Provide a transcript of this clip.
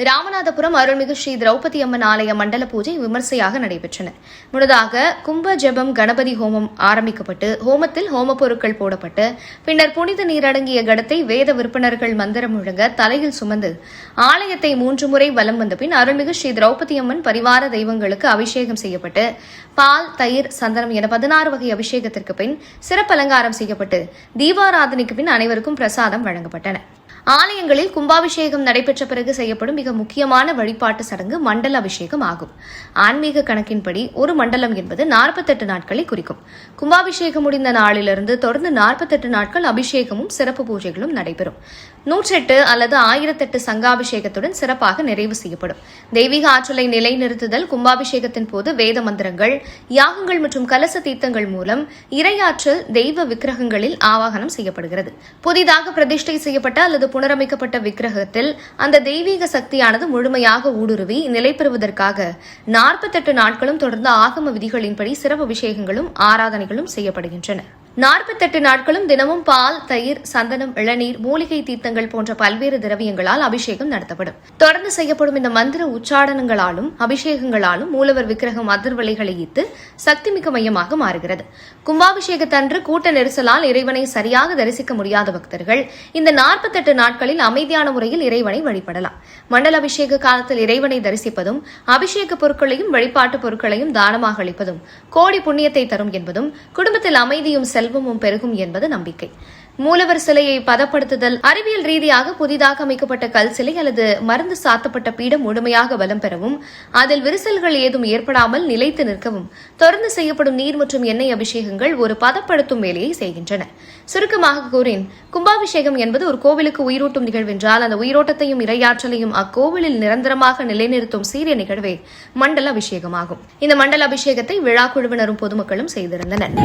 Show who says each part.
Speaker 1: ராமநாதபுரம் அருள்மிகு ஸ்ரீ திரௌபதி அம்மன் ஆலய மண்டல பூஜை விமர்சையாக நடைபெற்றன. முன்னதாக கும்ப ஜெபம் கணபதி ஹோமம் ஆரம்பிக்கப்பட்டு ஹோமத்தில் ஹோமப் பொருட்கள் போடப்பட்டு பின்னர் புனித நீரடங்கிய கடத்தை வேத விற்பனர்கள் மந்திரம் முழங்க தலையில் சுமந்து ஆலயத்தை 3 முறை வலம் வந்த பின் அருள்மிகு ஸ்ரீ திரௌபதி அம்மன் பரிவார தெய்வங்களுக்கு அபிஷேகம் செய்யப்பட்டு பால், தயிர், சந்தனம் என 16 வகை அபிஷேகத்திற்கு பின் சிறப்பு அலங்காரம் செய்யப்பட்டு தீபாராதனைக்கு பின் அனைவருக்கும் பிரசாதம் வழங்கப்பட்டன. ஆலயங்களில் கும்பாபிஷேகம் நடைபெற்ற பிறகு செய்யப்படும் மிக முக்கியமான வழிபாட்டு சடங்கு மண்டல அபிஷேகம் ஆகும். ஆன்மீக கணக்கின்படி ஒரு மண்டலம் என்பது 48 நாட்களை குறிக்கும். கும்பாபிஷேகம் முடிந்த நாளிலிருந்து தொடர்ந்து 48 நாட்கள் அபிஷேகமும் சிறப்பு பூஜைகளும் நடைபெறும். 108 அல்லது 1008 சங்காபிஷேகத்துடன் சிறப்பாக நிறைவு செய்யப்படும். தெய்வீக ஆற்றலை நிலைநிறுத்துதல் கும்பாபிஷேகத்தின் போது வேத மந்திரங்கள், யாகங்கள் மற்றும் கலச தீர்த்தங்கள் மூலம் இறையாற்றல் தெய்வ விக்கிரகங்களில் ஆவாகனம் செய்யப்படுகிறது. புதிதாக பிரதிஷ்டை செய்யப்பட்ட அல்லது புனரமைக்கப்பட்ட விக்கிரகத்தில் அந்த தெய்வீக சக்தியானது முழுமையாக ஊடுருவி நிலை பெறுவதற்காக 48 நாட்களும் தொடர்ந்து ஆகம விதிகளின்படி சிறப்பு அபிஷேகங்களும் ஆராதனைகளும் செய்யப்படுகின்றன. 48 நாட்களும் தினமும் பால், தயிர், சந்தனம், இளநீர், மூலிகை தீர்த்தங்கள் போன்ற பல்வேறு திரவியங்களால் அபிஷேகம் நடத்தப்படும். தொடர்ந்து செய்யப்படும் இந்த மந்திர உச்சாடனங்களாலும் அபிஷேகங்களாலும் மூலவர் விக்கிரகம் அதிர்வலைகளை ஈர்த்து சக்திமிக்க மையமாக மாறுகிறது. கும்பாபிஷேகத்தன்று கூட்ட நெரிசலால் இறைவனை சரியாக தரிசிக்க முடியாத பக்தர்கள் இந்த 48 நாட்களில் அமைதியான முறையில் இறைவனை வழிபடலாம். மண்டல அபிஷேக காலத்தில் இறைவனை தரிசிப்பதும் அபிஷேக பொருட்களையும் வழிபாட்டு பொருட்களையும் தானமாக அளிப்பதும் கோடி புண்ணியத்தை தரும் என்பதும் குடும்பத்தில் அமைதியும் செல்வமும் பெருகும் என்பது நம்பிக்கை. மூலவர் சிலையை பதப்படுத்துதல் அறிவியல் ரீதியாக புதிதாக அமைக்கப்பட்ட கல் சிலை அல்லது மருந்து சாத்தப்பட்ட பீடம் முழுமையாக பலம் பெறவும் அதில் விரிசல்கள் ஏதும் ஏற்படாமல் நிலைத்து நிற்கவும் தொடர்ந்து செய்யப்படும் நீர் மற்றும் எண்ணெய் அபிஷேகங்கள் ஒரு பதப்படுத்தும் வேலையை செய்கின்றன. சுருக்கமாக கூறின், கும்பாபிஷேகம் என்பது ஒரு கோவிலுக்கு உயிரூட்டும் நிகழ்வென்றால் அந்த உயிரோட்டத்தையும் இறையாற்றலையும் அக்கோவிலில் நிரந்தரமாக நிலைநிறுத்தும் சீரிய நிகழ்வே மண்டல அபிஷேகமாகும். இந்த மண்டல அபிஷேகத்தை விழா குழுவினரும் பொதுமக்களும் செய்திருந்தனர்.